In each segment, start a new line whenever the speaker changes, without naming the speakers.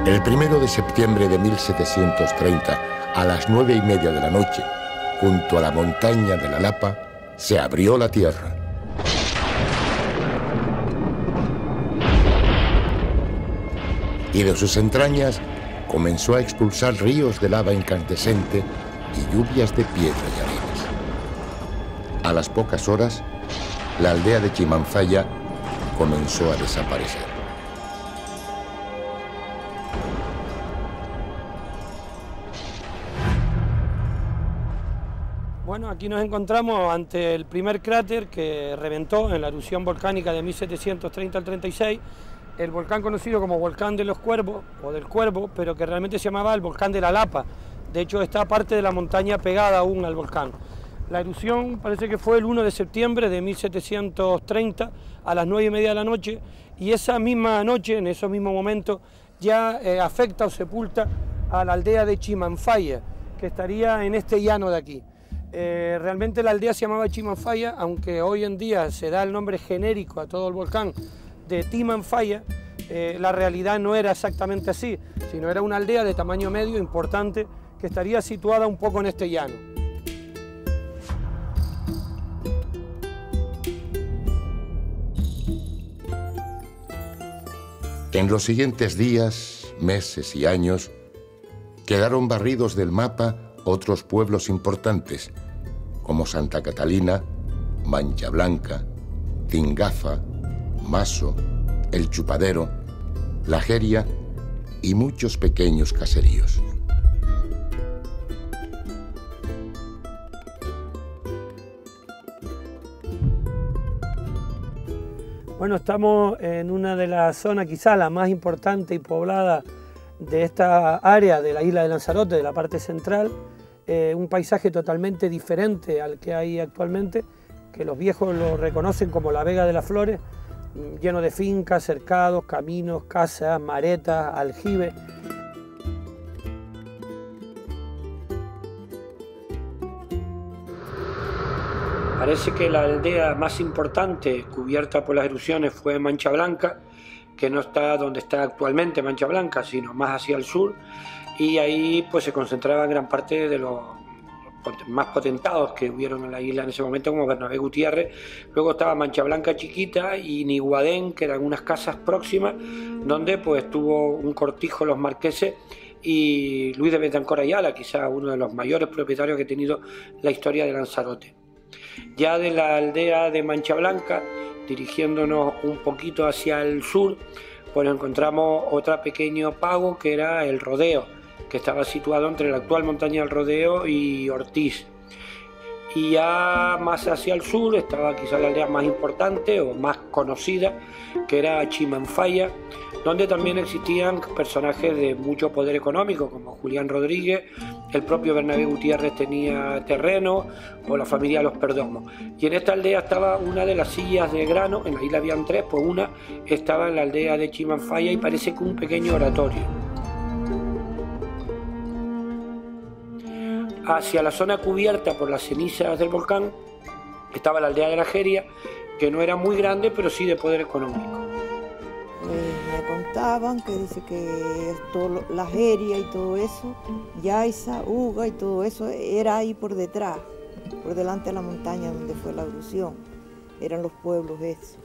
El 1 de septiembre de 1730, a las 9:30 de la noche, junto a la montaña de la Lapa, se abrió la tierra. Y de sus entrañas comenzó a expulsar ríos de lava incandescente y lluvias de piedra y arenas. A las pocas horas, la aldea de Chimanfaya comenzó a desaparecer.
Bueno, aquí nos encontramos ante el primer cráter que reventó en la erupción volcánica de 1730 al 36, el volcán conocido como Volcán de los Cuervos, o del Cuervo, pero que realmente se llamaba el Volcán de la Lapa. De hecho, está parte de la montaña pegada aún al volcán. La erupción parece que fue el 1 de septiembre de 1730 a las 9:30 de la noche, y esa misma noche, en esos mismos momentos, ya afecta o sepulta a la aldea de Chimanfaya, que estaría en este llano de aquí. Realmente la aldea se llamaba Chimanfaya, aunque hoy en día se da el nombre genérico a todo el volcán de Timanfaya. La realidad no era exactamente así, sino era una aldea de tamaño medio importante que estaría situada un poco en este llano.
En los siguientes días, meses y años, quedaron barridos del mapa otros pueblos importantes, como Santa Catalina, Mancha Blanca, Tingafa, Maso, El Chupadero, La Jeria y muchos pequeños caseríos.
Bueno, estamos en una de las zonas quizá la más importante y poblada de esta área de la isla de Lanzarote, de la parte central. Un paisaje totalmente diferente al que hay actualmente, que los viejos lo reconocen como la Vega de las Flores, lleno de fincas, cercados, caminos, casas, maretas, aljibes. Parece que la aldea más importante cubierta por las erupciones fue Mancha Blanca, que no está donde está actualmente Mancha Blanca, sino más hacia el sur, y ahí pues se concentraba gran parte de los más potentados que hubieron en la isla en ese momento, como Bernabé Gutiérrez. Luego estaba Mancha Blanca chiquita y Niguadén, que eran unas casas próximas, donde pues tuvo un cortijo los marqueses, y Luis de Betancor Ayala, quizás uno de los mayores propietarios que ha tenido la historia de Lanzarote. Ya de la aldea de Mancha Blanca, dirigiéndonos un poquito hacia el sur, pues encontramos otro pequeño pago que era el Rodeo, que estaba situado entre la actual montaña del Rodeo y Ortiz. Y ya más hacia el sur estaba quizá la aldea más importante o más conocida, que era Chimanfaya, donde también existían personajes de mucho poder económico, como Julián Rodríguez, el propio Bernabé Gutiérrez tenía terreno, o la familia Los Perdomos. Y en esta aldea estaba una de las sillas de grano, en la isla habían tres, pues una estaba en la aldea de Chimanfaya, y parece que un pequeño oratorio. Hacia la zona cubierta por las cenizas del volcán estaba la aldea de La Jeria, que no era muy grande, pero sí de poder económico.
Me contaban que dice que La Jeria y todo eso, Yaiza, Uga y todo eso era ahí por detrás, por delante de la montaña donde fue la erupción. Eran los pueblos esos.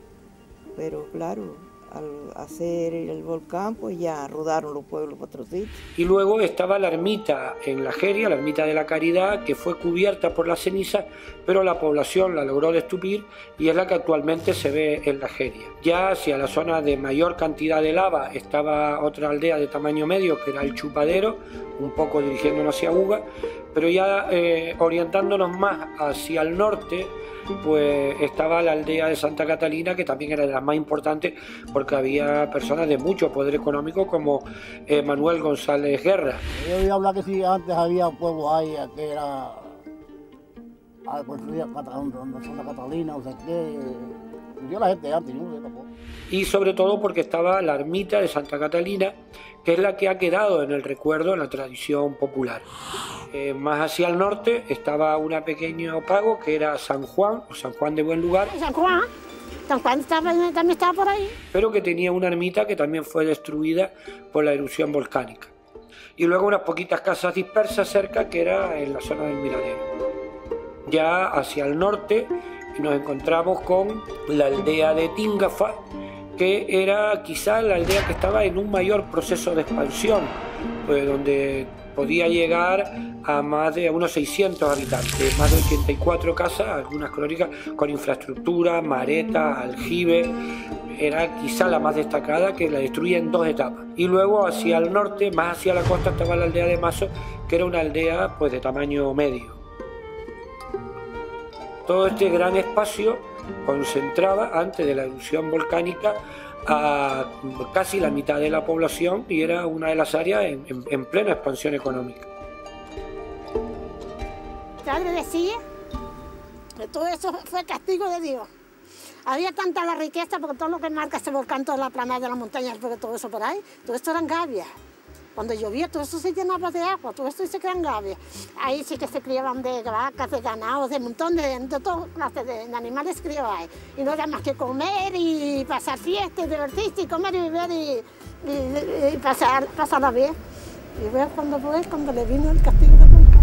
Pero claro, al hacer el volcán, pues ya rodaron los pueblos para otros sitios.
Y luego estaba la ermita en La Jeria, la ermita de la Caridad, que fue cubierta por las cenizas, pero la población la logró destupir, y es la que actualmente se ve en La Jeria. Ya hacia la zona de mayor cantidad de lava estaba otra aldea de tamaño medio, que era El Chupadero, un poco dirigiéndonos hacia Uga, pero ya orientándonos más hacia el norte, pues estaba la aldea de Santa Catalina, que también era de las más importantes, porque había personas de mucho poder económico, como Manuel González Guerra.
Yo oí hablar que sí, antes había pueblos ahí, que era Santa Catalina, o sea que yo la gente antes, yo no sé tampoco.
Y sobre todo porque estaba la ermita de Santa Catalina, que es la que ha quedado en el recuerdo, en la tradición popular. Más hacia el norte estaba un pequeño pago que era San Juan, o San Juan de Buen Lugar.
San Juan, San Juan también estaba por ahí.
Pero que tenía una ermita que también fue destruida por la erupción volcánica. Y luego unas poquitas casas dispersas cerca, que era en la zona del Miradero. Ya hacia el norte nos encontramos con la aldea de Tingafa, que era quizá la aldea que estaba en un mayor proceso de expansión, pues donde podía llegar a más de unos 600 habitantes, más de 84 casas, algunas crónicas con infraestructura, maretas, aljibe. Era quizá la más destacada, que la destruía en 2 etapas. Y luego hacia el norte, más hacia la costa, estaba la aldea de Mazo, que era una aldea pues de tamaño medio. Todo este gran espacio concentraba antes de la erupción volcánica a casi la mitad de la población y era una de las áreas en plena expansión económica.
El padre decía que todo eso fue castigo de Dios. Había tanta la riqueza porque todo lo que marca ese volcán, toda la planada de las montañas, porque todo eso por ahí, todo esto eran gavias. Cuando llovía, todo eso se llenaba de agua, todo esto se crean gavias. Ahí sí que se criaban de vacas, de ganados, de un montón de todas clases de animales criaban ahí. Y no era más que comer y pasar fiestas, divertirse y comer y beber y pasarla bien. Y ver cuando le vino el castigo del volcán.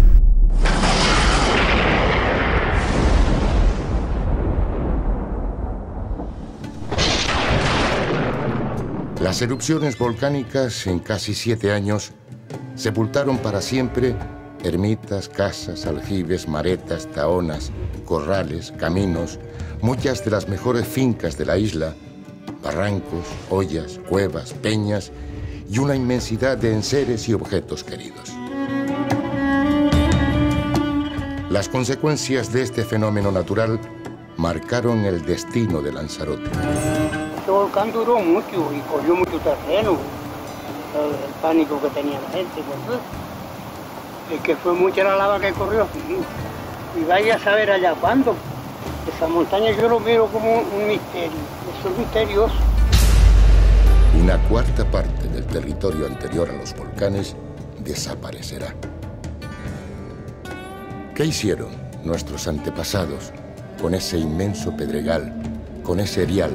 Las erupciones volcánicas en casi 7 años sepultaron para siempre ermitas, casas, aljibes, maretas, taonas, corrales, caminos, muchas de las mejores fincas de la isla, barrancos, ollas, cuevas, peñas y una inmensidad de enseres y objetos queridos. Las consecuencias de este fenómeno natural marcaron el destino de Lanzarote.
Este volcán duró mucho y cogió mucho terreno. El pánico que tenía la gente, pues, es que fue mucha la lava que corrió. Y vaya a saber allá cuándo. Esa montaña yo lo miro como un misterio. Eso es misterioso.
Una cuarta parte del territorio anterior a los volcanes desaparecerá. ¿Qué hicieron nuestros antepasados con ese inmenso pedregal, con ese erial,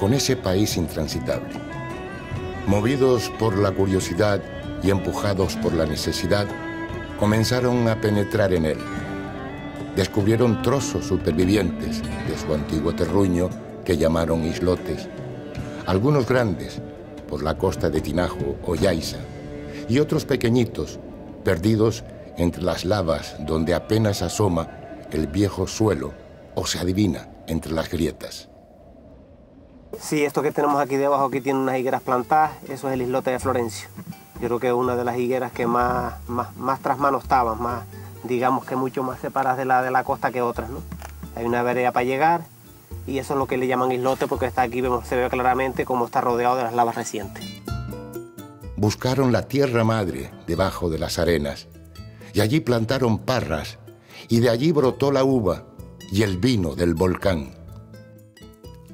con ese país intransitable? Movidos por la curiosidad y empujados por la necesidad, comenzaron a penetrar en él. Descubrieron trozos supervivientes de su antiguo terruño que llamaron islotes, algunos grandes por la costa de Tinajo o Yaiza, y otros pequeñitos, perdidos entre las lavas donde apenas asoma el viejo suelo o se adivina entre las grietas.
Sí, esto que tenemos aquí debajo, aquí tiene unas higueras plantadas, eso es el islote de Florencio. Yo creo que es una de las higueras que más tras mano estaban, más, digamos que mucho más separadas de la costa que otras, ¿no? Hay una vereda para llegar y eso es lo que le llaman islote porque está aquí, se ve claramente cómo está rodeado de las lavas recientes.
Buscaron la tierra madre debajo de las arenas y allí plantaron parras y de allí brotó la uva y el vino del volcán.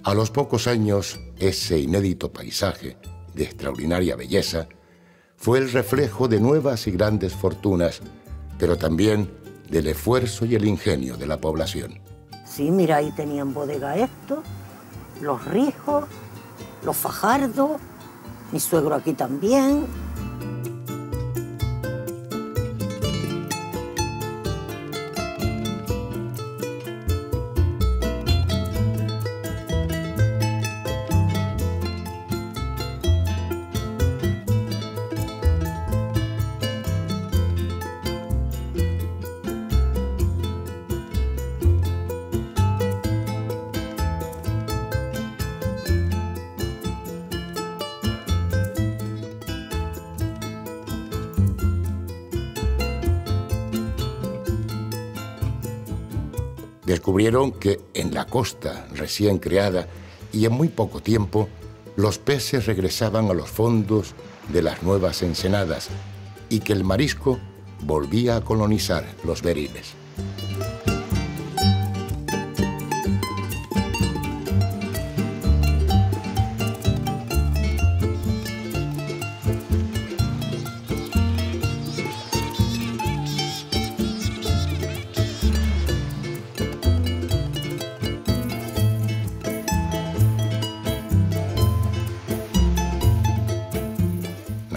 A los pocos años, ese inédito paisaje de extraordinaria belleza fue el reflejo de nuevas y grandes fortunas, pero también del esfuerzo y el ingenio de la población.
Sí, mira, ahí tenían bodega esto, los rijos, los fajardos, mi suegro aquí también.
Descubrieron que en la costa recién creada y en muy poco tiempo, los peces regresaban a los fondos de las nuevas ensenadas y que el marisco volvía a colonizar los beriles.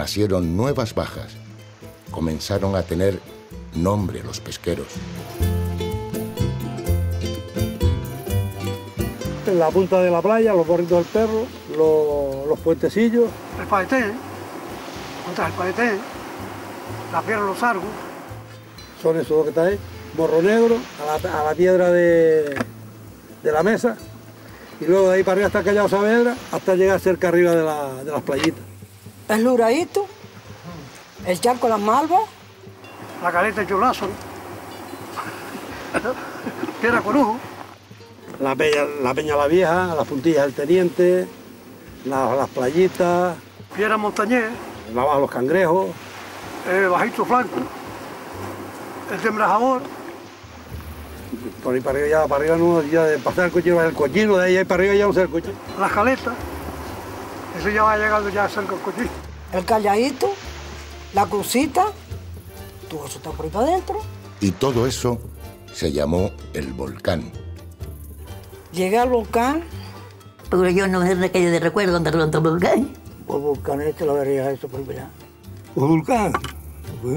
nacieron nuevas bajas. Comenzaron a tener nombre los pesqueros.
En la punta de la playa, los borritos del perro, los puentecillos.
El paetén, contra el paetén, la piedra de los argos.
Son esos que está ahí. Morro Negro, a la piedra de la mesa. Y luego de ahí para arriba hasta Callao Saavedra, hasta llegar cerca arriba de las playitas.
El Luradito, el Charco de las Malvas.
La caleta de Cholazo, Piedra Corujo.
La Peña La Vieja, las puntillas del Teniente, las playitas.
Piedra Montañés.
Abajo los Cangrejos.
Bajito Flanco. El Tembrajador.
Por ahí para arriba no, ya de pasar el cochino, el cochino, de ahí para arriba ya no sé el cochino.
Las Caletas. Eso ya va llegando ya cerca del cochino.
El Calladito, la Crucita, todo eso está por ahí para adentro.
Y todo eso se llamó el volcán.
Llegué al volcán.
Pero yo no sé de qué de recuerdo donde el volcán.
El volcán la vería eso por allá. El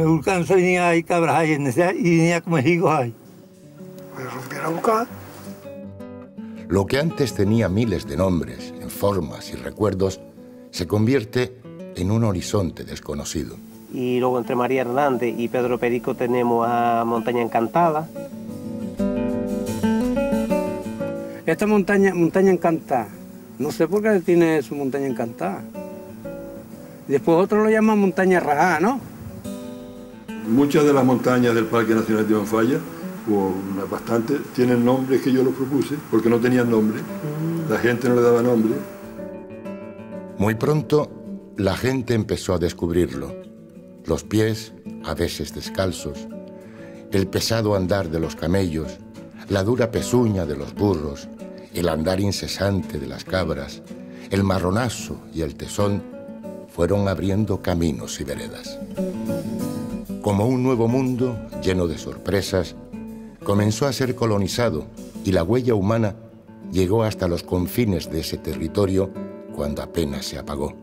volcán se venía ahí cabras ahí, y venía como higos ahí.
Lo que antes tenía miles de nombres, en formas y recuerdos, se convierte en un horizonte desconocido.
Y luego entre María Hernández y Pedro Perico tenemos a Montaña Encantada.
Esta montaña encantada, no sé por qué tiene su montaña encantada. Después otros lo llaman montaña rajada, ¿no?
Muchas de las montañas del Parque Nacional de Manfaya, o bastante, tienen nombres que yo los propuse, porque no tenían nombre. La gente no le daba nombre.
Muy pronto, la gente empezó a descubrirlo. Los pies, a veces descalzos, el pesado andar de los camellos, la dura pezuña de los burros, el andar incesante de las cabras, el marronazo y el tesón fueron abriendo caminos y veredas. Como un nuevo mundo, lleno de sorpresas, comenzó a ser colonizado y la huella humana llegó hasta los confines de ese territorio cuando apenas se apagó.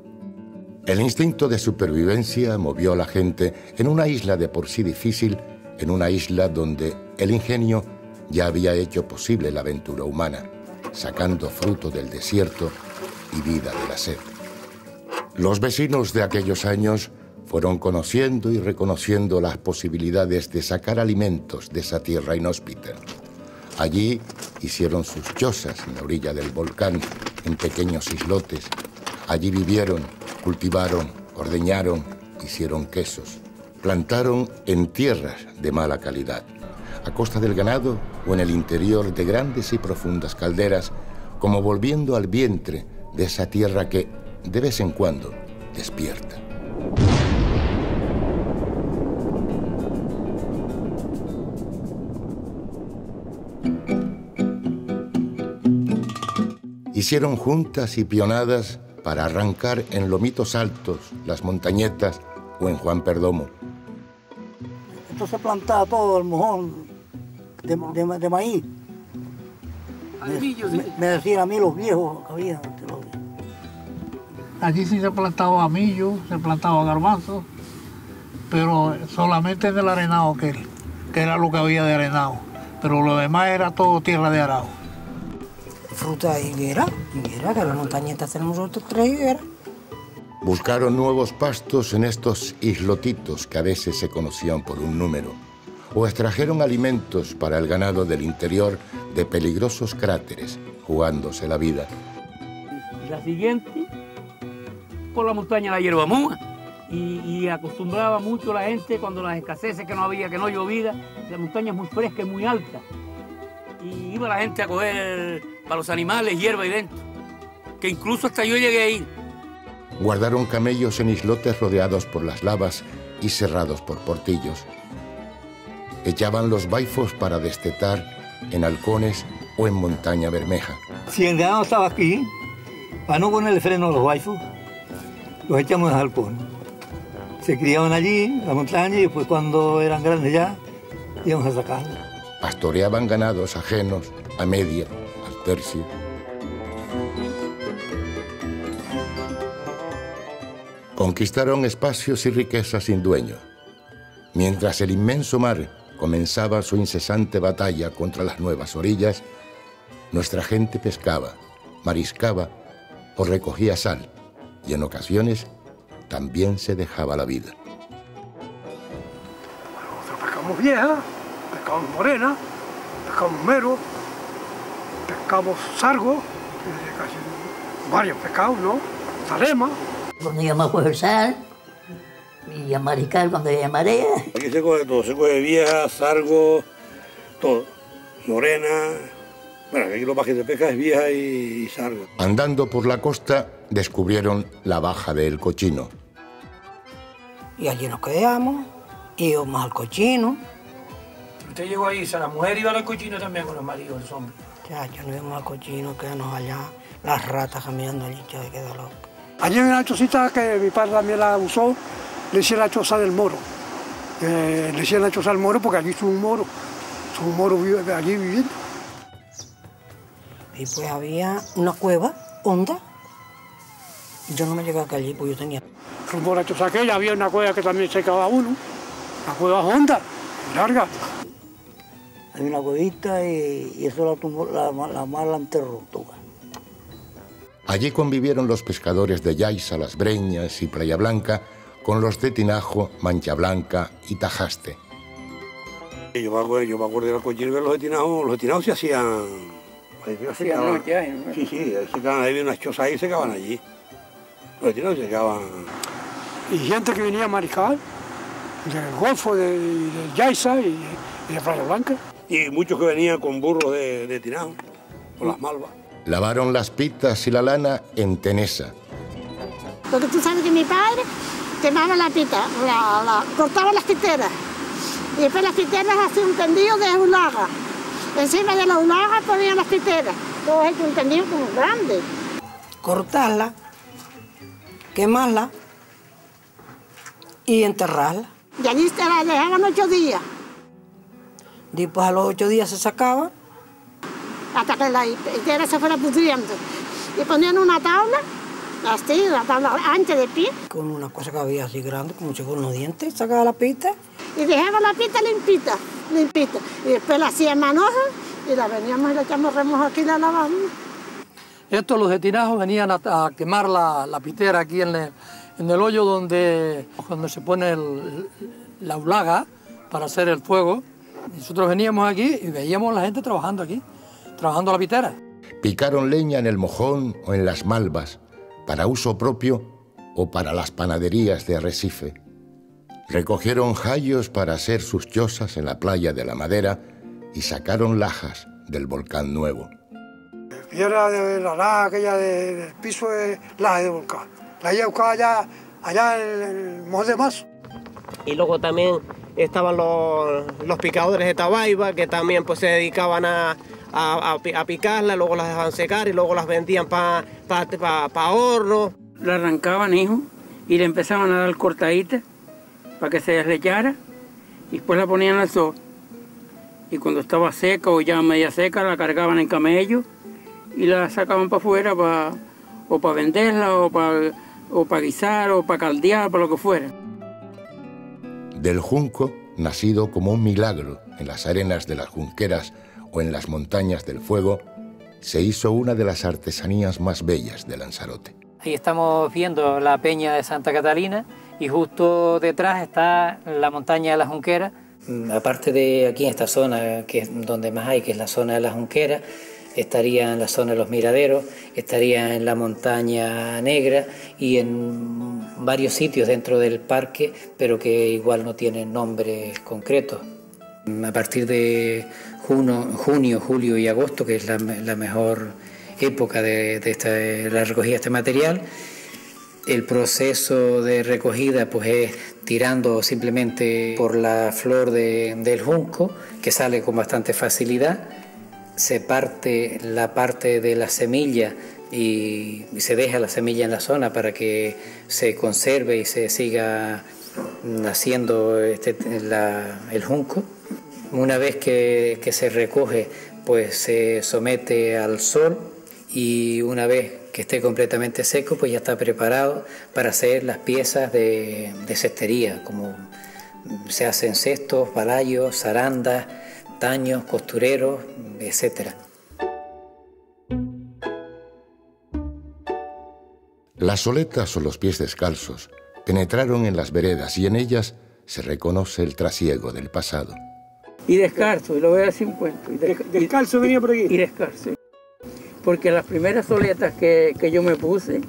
El instinto de supervivencia movió a la gente en una isla de por sí difícil, en una isla donde el ingenio ya había hecho posible la aventura humana, sacando fruto del desierto y vida de la sed. Los vecinos de aquellos años fueron conociendo y reconociendo las posibilidades de sacar alimentos de esa tierra inhóspita. Allí hicieron sus chozas en la orilla del volcán, en pequeños islotes. Allí vivieron, cultivaron, ordeñaron, hicieron quesos. Plantaron en tierras de mala calidad, a costa del ganado o en el interior de grandes y profundas calderas, como volviendo al vientre de esa tierra que, de vez en cuando, despierta. Hicieron juntas y pionadas para arrancar en Lomitos Altos, Las Montañetas o en Juan Perdomo.
Esto se plantaba todo el mojón de maíz. Me decían a mí los viejos que había.
Allí sí se plantaba millo, se plantaba garbanzo, pero solamente del arenado que era lo que había de arenado. Pero lo demás era todo tierra de arado.
Fruta de higuera, que en las montañetas tenemos nosotros 3 higueras.
Buscaron nuevos pastos en estos islotitos que a veces se conocían por un número, o extrajeron alimentos para el ganado del interior de peligrosos cráteres, jugándose la vida.
La siguiente, por la montaña la hierba muja, y acostumbraba mucho la gente cuando las escaseces que no había, que no llovía, la montaña es muy fresca y muy alta, y iba la gente a coger para los animales hierba ahí dentro, que incluso hasta yo llegué a ir.
Guardaron camellos en islotes rodeados por las lavas y cerrados por portillos. Echaban los baifos para destetar en halcones o en Montaña Bermeja.
Si el ganado estaba aquí, para no ponerle freno a los baifos, los echamos en halcones. Se criaban allí, en la montaña, y después cuando eran grandes ya, íbamos a sacarlos.
Pastoreaban ganados ajenos a media, al tercio. Conquistaron espacios y riquezas sin dueño. Mientras el inmenso mar comenzaba su incesante batalla contra las nuevas orillas, nuestra gente pescaba, mariscaba o recogía sal, y en ocasiones también se dejaba la vida.
Nosotros pescamos vieja, pescamos morena, pescamos mero, pescamos sargo, varios pescados, ¿no? Salema.
Cuando íbamos a coger sal y a mariscar cuando había marea.
Aquí se coge todo, se coge vieja, sargo, todo, morena. Bueno, aquí lo más que se pesca es vieja y sargo.
Andando por la costa, descubrieron la baja del Cochino.
Y allí nos quedamos, íbamos al Cochino.
Usted llegó ahí, la mujer iba al Cochino también con los maridos, los hombres.
Ya nos íbamos al Cochino, quedamos allá, las ratas caminando allí, ya me quedó loco.
Allí hay una chocita que mi padre también la usó, le decía la choza del moro. Le decía la choza del moro porque allí estuvo un moro allí viviendo.
Y pues había una cueva honda. Yo no me llegué a allí, pues yo tenía.
Rumbo a la choza aquella había una cueva que también se quedaba uno, una cueva honda, larga.
Hay una cuevita y eso la tumbó, la mar la enterró toda.
Allí convivieron los pescadores de Yaiza, Las Breñas y Playa Blanca con los de Tinajo, Mancha Blanca y Tajaste.
Yo me acuerdo de los cochinos que los de Tinajo se hacían... Sí, se quedaban ahí, unas chozas ahí y se quedaban allí. Los de Tinajo se quedaban... Y gente que venía a mariscar, del Golfo, de Yaiza y de Playa Blanca. Y muchos que venían con burros de Tinajo, con las malvas.
Lavaron las pitas y la lana en Tenesa.
Porque tú sabes que mi padre quemaba la pita, cortaba las piteras. Y después las piteras hacía un tendido de ulaga. Encima de la ulaga ponían las piteras. Todo hecho un tendido como grande.
Cortarla, quemarla y enterrarla.
Y allí se la dejaban 8 días.
Después a los 8 días se sacaba.
Hasta que la pitera se fuera pudriendo. Y ponían una tabla, así, la tabla ancha de pie.
Con una cosa que había así grande, como si con unos dientes, sacaba la pita.
Y dejaba la pita limpita. Y después la hacía en manoja y la veníamos y la echamos remos aquí y la lavamos.
Estos, los de Tinajo, venían a quemar la pitera aquí en el hoyo donde se pone la ulaga para hacer el fuego. Nosotros veníamos aquí y veíamos a la gente trabajando aquí, trabajando la pitera.
Picaron leña en el mojón o en las malvas, para uso propio o para las panaderías de Arrecife. Recogieron jayos para hacer sus chozas en la playa de la Madera y sacaron lajas del volcán nuevo.
Piedra de la laja aquella del piso es laja de volcán. La había buscado allá en el Mojón de Mazo.
Y luego también estaban los picadores de tabaiba, que también pues se dedicaban a picarla, luego las dejaban secar y luego las vendían para horno.
La arrancaban, hijo, y le empezaban a dar cortaditas para que se deslechara, y después la ponían al sol. Y cuando estaba seca o ya media seca, la cargaban en camello y la sacaban para afuera o para venderla o para guisar o para caldear, para lo que fuera.
Del junco, nacido como un milagro en las arenas de las Junqueras o en las montañas del Fuego, se hizo una de las artesanías más bellas de Lanzarote.
Ahí estamos viendo la peña de Santa Catalina y justo detrás está la montaña de la Junquera. Aparte de aquí en esta zona, que es donde más hay, que es la zona de la Junquera, estaría en la zona de los Miraderos, estaría en la Montaña Negra y en varios sitios dentro del parque, pero que igual no tienen nombres concretos. A partir de junio, julio y agosto, que es la mejor época de la recogida de este material, el proceso de recogida pues es tirando simplemente por la flor del junco, que sale con bastante facilidad. Se parte la parte de la semilla y se deja la semilla en la zona para que se conserve y se siga naciendo el junco. Una vez que se recoge, pues se somete al sol, y una vez que esté completamente seco, pues ya está preparado para hacer las piezas de cestería, como se hacen cestos, balayos, zarandas, taños, costureros, etc.
Las soletas o los pies descalzos penetraron en las veredas y en ellas se reconoce el trasiego del pasado.
Y descalzo, y lo voy a decir un cuento.
¿Descalzo venía por aquí?
Y descalzo. Porque las primeras soletas que yo me puse...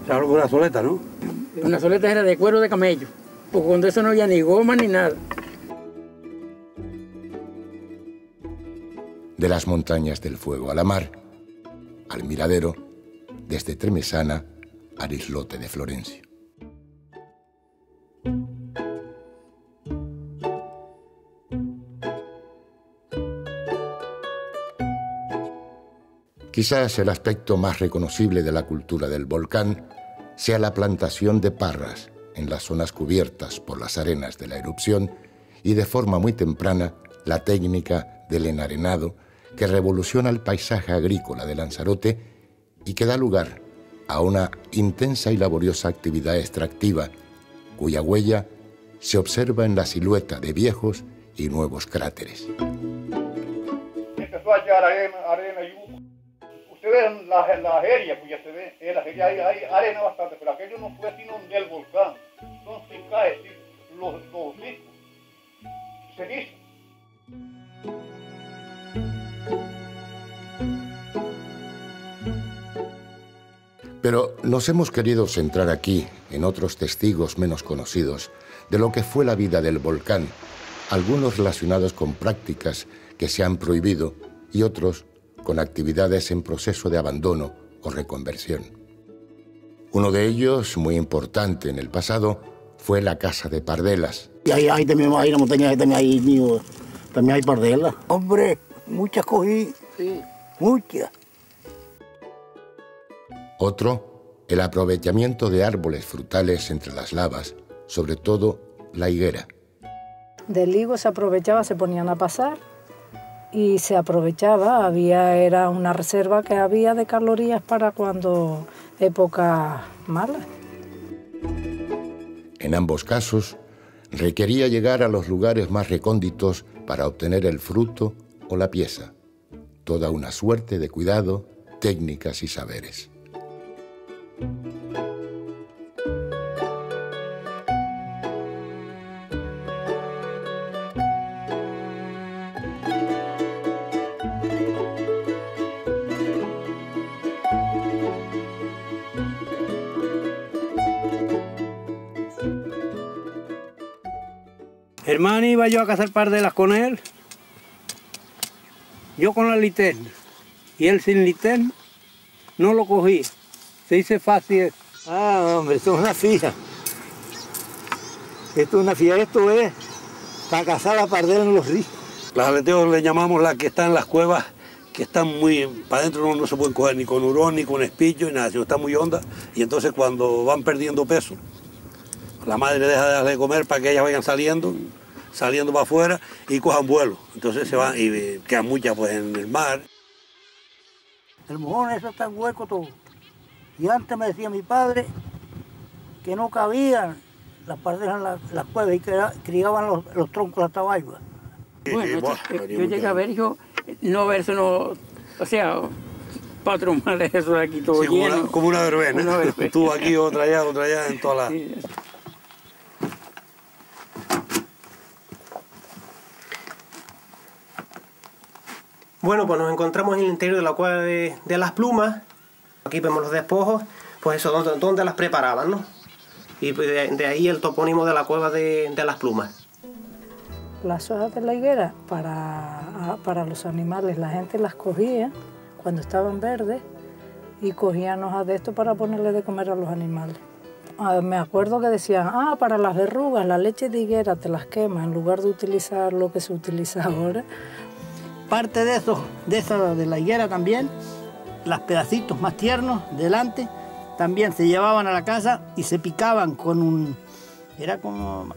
¿Sabes una soleta, no?
Una soleta era de cuero de camello, porque cuando eso no había ni goma ni nada.
De las montañas del fuego a la mar, al miradero, desde Tremesana al islote de Florencio. Quizás el aspecto más reconocible de la cultura del volcán sea la plantación de parras en las zonas cubiertas por las arenas de la erupción y de forma muy temprana la técnica del enarenado que revoluciona el paisaje agrícola de Lanzarote y que da lugar a una intensa y laboriosa actividad extractiva cuya huella se observa en la silueta de viejos y nuevos cráteres.
Empezó a echar arena y humo. Usted ve la ajeria, pues ya se ve, en la ajeria hay arena bastante, pero aquello no fue sino del volcán. Entonces cae los discos, ceniza.
Pero nos hemos querido centrar aquí en otros testigos menos conocidos de lo que fue la vida del volcán, algunos relacionados con prácticas que se han prohibido y otros con actividades en proceso de abandono o reconversión. Uno de ellos, muy importante en el pasado, fue la Casa de Pardelas.
Y ahí también hay la montaña, también hay pardelas. Hombre, muchas cogí, sí, muchas.
Otro, el aprovechamiento de árboles frutales entre las lavas, sobre todo la higuera.
Del higo se aprovechaba, se ponían a pasar y se aprovechaba, era una reserva que había de calorías para cuando época mala.
En ambos casos, requería llegar a los lugares más recónditos para obtener el fruto o la pieza. Toda una suerte de cuidado, técnicas y saberes.
Hermano, iba yo a cazar pardelas con él, yo con la linterna, y él sin linterna, no lo cogí. Se dice fácil.
Ah, hombre, esto es una fija. Esto es una fija, esto es para cazar la pardela en los ríos.
Las aleteos le llamamos las que están en las cuevas, que están muy, para adentro no se pueden coger ni con hurón, ni con espillo, ni nada, sino están muy hondas, y entonces cuando van perdiendo peso, la madre deja de darle de comer para que ellas vayan saliendo para afuera y cojan vuelo. Entonces se van y quedan muchas pues en el mar.
El mojón eso está hueco todo. Y antes me decía mi padre que no cabían las pardelas en las cuevas y que criaban los troncos hasta barba.
Bueno, yo llegué a ver, no verse, no, o sea, patrón mal eso de aquí todo
sí,
lleno.
Como una verbena. Tú aquí, otra allá, en todas las... Sí.
Bueno, pues nos encontramos en el interior de la cueva de las plumas. Aquí vemos los despojos, pues eso, donde las preparaban, ¿no? Y de ahí el topónimo de la cueva de las plumas.
Las hojas de la higuera para los animales, la gente las cogía cuando estaban verdes y cogían hojas de esto para ponerle de comer a los animales. Me acuerdo que decían, para las verrugas, la leche de higuera te las quema en lugar de utilizar lo que se utiliza ahora.
Parte de eso, de la higuera también, los pedacitos más tiernos delante, también se llevaban a la casa y se picaban con era como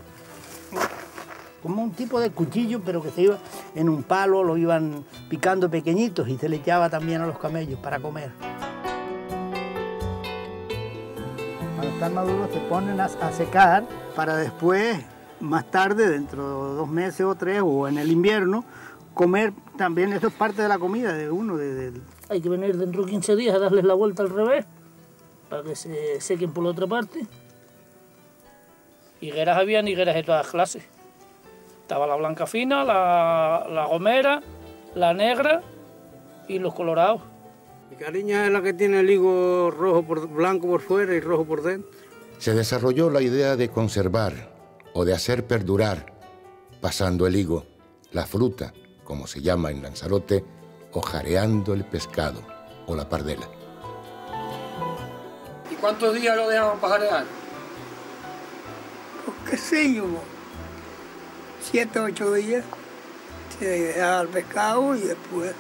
un tipo de cuchillo, pero que se iba en un palo, lo iban picando pequeñitos y se le echaba también a los camellos para comer. están maduros se ponen a secar para después, más tarde, dentro de 2 meses o 3, o en el invierno, comer también. Eso es parte de la comida de uno.
Hay que venir dentro de 15 días a darles la vuelta al revés, para que se sequen por la otra parte. Higueras habían higueras de todas clases. Estaba la blanca fina, la gomera, la negra y los colorados.
Mi cariña es la que tiene el higo blanco por fuera y rojo por dentro.
Se desarrolló la idea de conservar o de hacer perdurar, pasando el higo, la fruta, como se llama en Lanzarote, o jareando el pescado o la pardela.
¿Y cuántos días lo dejamos para jarear?
Pues qué sé yo, 7 o 8 días. Se dejaba el pescado y después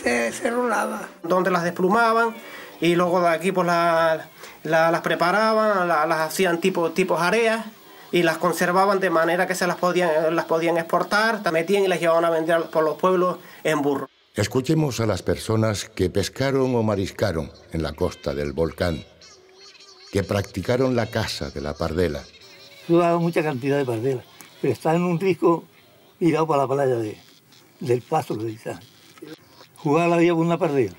se rolaba.
Donde las desplumaban y luego de aquí pues las preparaban, las hacían tipo jareas y las conservaban de manera que las podían exportar, las metían y las llevaban a vender por los pueblos en burro.
Escuchemos a las personas que pescaron o mariscaron en la costa del volcán, que practicaron la caza de la pardela.
Yo daba mucha cantidad de pardela, pero estaba en un risco mirado para la playa del Paso, lo dicen. Jugaba la vida con una pardela.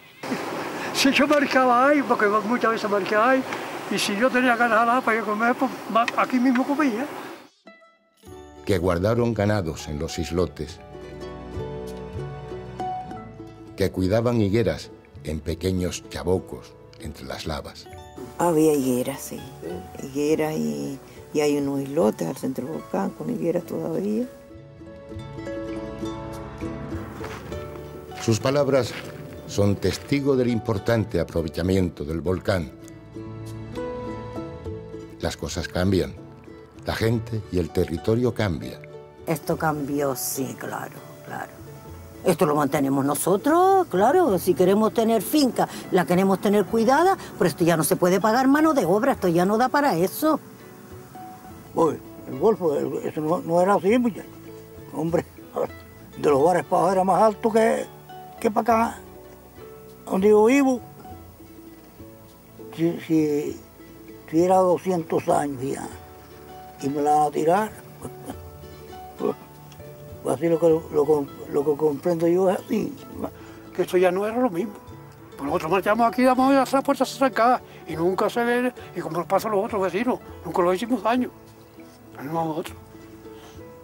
Si yo marcaba ahí, porque muchas veces marqué ahí, y si yo tenía ganas para ir a comer, pues aquí mismo comía.
Que guardaron ganados en los islotes, que cuidaban higueras en pequeños chabocos entre las lavas.
Había higueras, sí. Higueras y hay unos islotes al centro del volcán con higueras todavía.
Sus palabras son testigo del importante aprovechamiento del volcán. Las cosas cambian, la gente y el territorio cambian.
Esto cambió, sí, claro. Esto lo mantenemos nosotros, claro. Si queremos tener finca, la queremos tener cuidada, pero esto ya no se puede pagar mano de obra, esto ya no da para eso.
Oye, el Golfo, eso no era así, muchachos. Hombre, de los bares para abajo era más alto que para acá, donde yo vivo. Si tuviera 200 años ya y me la van a tirar, pues así lo que comprendo yo es así.
Que esto ya no era lo mismo. Pues nosotros marchamos aquí, damos las puertas trancadas y nunca se ve, y como nos pasa a los otros vecinos, nunca lo hicimos daño. No nosotros.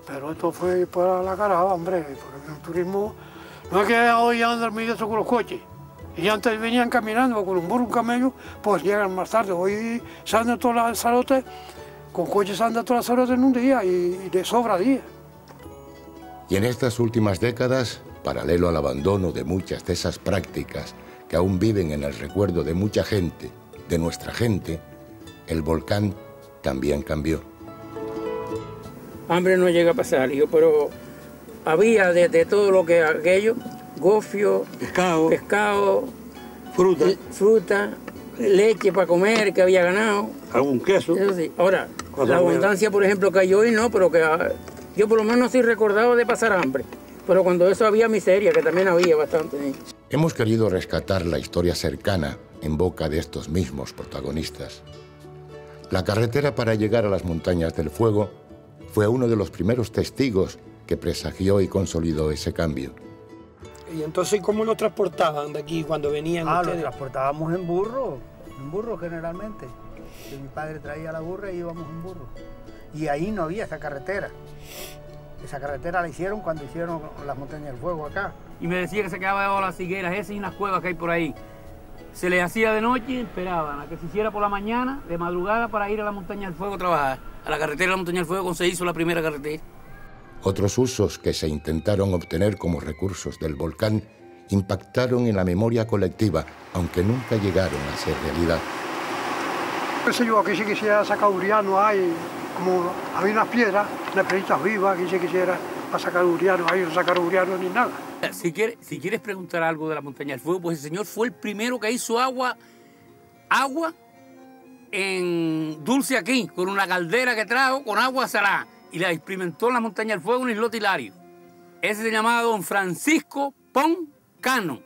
Pero esto fue para la caraba, hombre, porque el turismo no es que hoy andan dormidos con los coches. Y antes venían caminando con un burro, un camello, pues llegan más tarde. Hoy se andan todas las Lanzarote, con coches se andan todas las Lanzarote en un día y de sobra día.
Y en estas últimas décadas, paralelo al abandono de muchas de esas prácticas que aún viven en el recuerdo de mucha gente, de nuestra gente, el volcán también cambió.
Hambre no llega a pasar, pero había de todo lo que aquello, gofio, pescado, fruta, leche para comer que había ganado.
Algún queso.
Eso sí. Ahora, la abundancia, por ejemplo, que hay hoy no, pero que yo por lo menos estoy recordado de pasar hambre. Pero cuando eso había miseria, que también había bastante.
Hemos querido rescatar la historia cercana en boca de estos mismos protagonistas. La carretera para llegar a las montañas del fuego fue uno de los primeros testigos que presagió y consolidó ese cambio.
¿Y entonces cómo lo transportaban de aquí cuando venían ustedes?
Lo transportábamos en burro generalmente. Mi padre traía la burra y íbamos en burro. Y ahí no había esa carretera. Esa carretera la hicieron cuando hicieron las montañas del fuego acá.
Y me decía que se quedaba debajo de las higueras esas y unas cuevas que hay por ahí. Se les hacía de noche y esperaban a que se hiciera por la mañana, de madrugada, para ir a la montaña del fuego a trabajar. A la carretera de la montaña del fuego cuando se hizo la primera carretera.
Otros usos que se intentaron obtener como recursos del volcán impactaron en la memoria colectiva, aunque nunca llegaron a ser realidad.
Qué sé yo, aquí se quisiera sacar uriano, hay como había unas piedras vivas, aquí se quisiera para sacar uriano, ahí no sacaron uriano ni nada.
Si quieres preguntar algo de la montaña del fuego, pues el señor fue el primero que hizo agua en dulce aquí, con una caldera que trajo con agua salada, y la experimentó en la montaña del fuego en islote Hilario. Ese se llamaba don Francisco Poncano,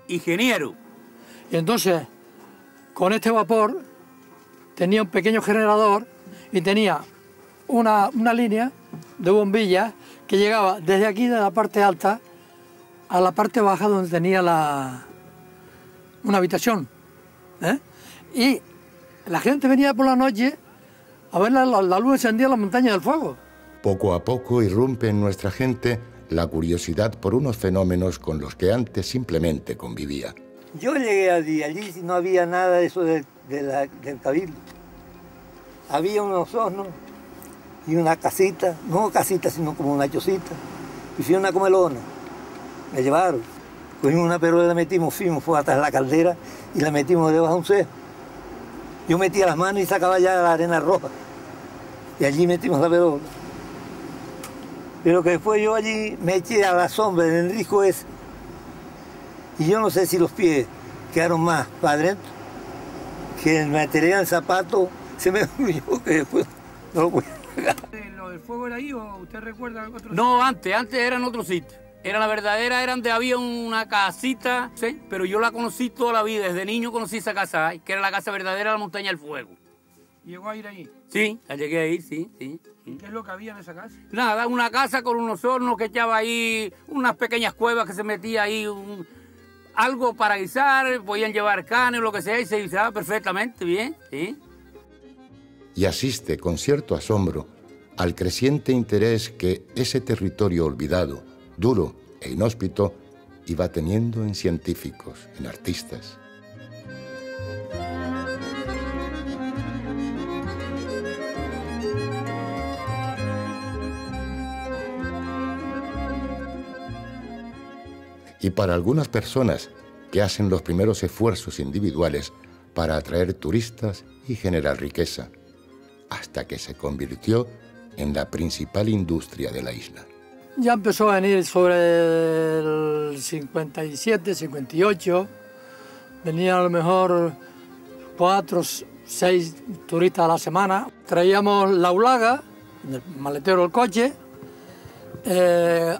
ingeniero.
Y entonces, con este vapor, tenía un pequeño generador y tenía una línea de bombillas que llegaba desde aquí, de la parte alta, a la parte baja donde tenía una habitación. Y la gente venía por la noche a ver la luz encendida en la montaña del fuego.
Poco a poco irrumpe en nuestra gente la curiosidad por unos fenómenos con los que antes simplemente convivía.
Yo llegué allí no había nada de eso del cabildo. Había unos hornos y una casita, no casita, sino como una chocita. Y fui a una comelona. Me llevaron. Cogimos una perola, la metimos, fue hasta la caldera y la metimos debajo de un cejo. Yo metía las manos y sacaba ya la arena roja. Y allí metimos la perola. Pero que después yo allí me eché a la sombra del risco ese. Y yo no sé si los pies quedaron más para adentro, que el material del zapato se me huyó, que después no lo pude pegar.
¿Lo del fuego era ahí o usted recuerda otro sitio? No, antes era en otro sitio. Era la verdadera, era donde había una casita, ¿sí? Pero yo la conocí toda la vida, desde niño conocí esa casa, que era la casa verdadera de la Montaña del Fuego.
¿Llegó a ir ahí?
Sí, la llegué a ir, sí.
¿Qué es lo que había en esa casa?
Nada, una casa con unos hornos que echaba ahí, unas pequeñas cuevas que se metía ahí, algo para guisar, podían llevar carne o lo que sea y se guisaba perfectamente bien, ¿sí?
Y asiste con cierto asombro al creciente interés que ese territorio olvidado, duro e inhóspito, iba teniendo en científicos, en artistas. Y para algunas personas que hacen los primeros esfuerzos individuales para atraer turistas y generar riqueza, hasta que se convirtió en la principal industria de la isla.
Ya empezó a venir sobre el 57, 58, venían a lo mejor 4, 6 turistas a la semana. Traíamos la ulaga en el maletero del coche,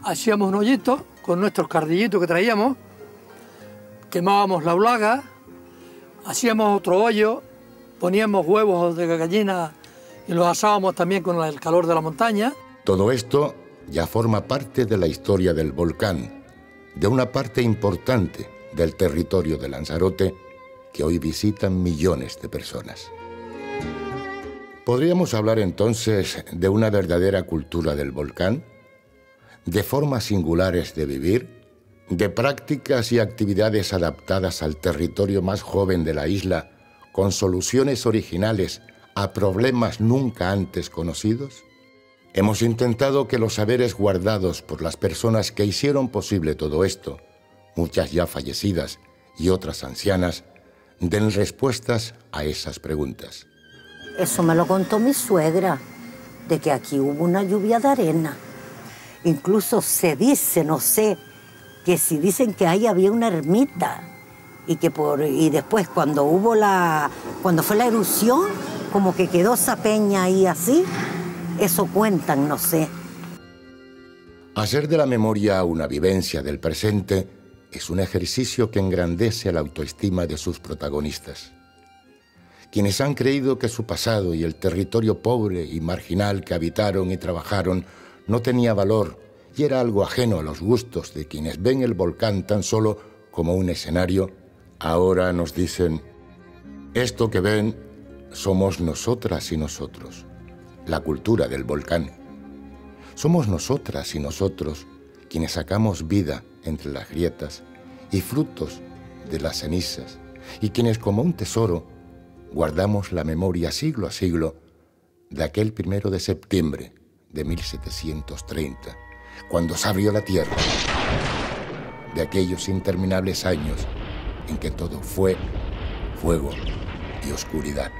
hacíamos un hoyito con nuestros cardillitos que traíamos, quemábamos la ulaga, hacíamos otro hoyo, poníamos huevos de gallina y los asábamos también con el calor de la montaña.
Todo esto ya forma parte de la historia del volcán, de una parte importante del territorio de Lanzarote que hoy visitan millones de personas. ¿Podríamos hablar entonces de una verdadera cultura del volcán? ¿De formas singulares de vivir? ¿De prácticas y actividades adaptadas al territorio más joven de la isla, con soluciones originales a problemas nunca antes conocidos? Hemos intentado que los saberes guardados por las personas que hicieron posible todo esto, muchas ya fallecidas y otras ancianas, den respuestas a esas preguntas.
Eso me lo contó mi suegra, de que aquí hubo una lluvia de arena. Incluso se dice, no sé, que si dicen que ahí había una ermita y que y después cuando fue la erupción, como que quedó esa peña ahí así, eso cuentan, no sé.
Hacer de la memoria una vivencia del presente es un ejercicio que engrandece la autoestima de sus protagonistas. Quienes han creído que su pasado y el territorio pobre y marginal que habitaron y trabajaron no tenía valor y era algo ajeno a los gustos de quienes ven el volcán tan solo como un escenario, ahora nos dicen: esto que ven somos nosotras y nosotros, la cultura del volcán. Somos nosotras y nosotros quienes sacamos vida entre las grietas y frutos de las cenizas, y quienes como un tesoro guardamos la memoria siglo a siglo de aquel 1 de septiembre de 1730, cuando se abrió la tierra, de aquellos interminables años en que todo fue fuego y oscuridad.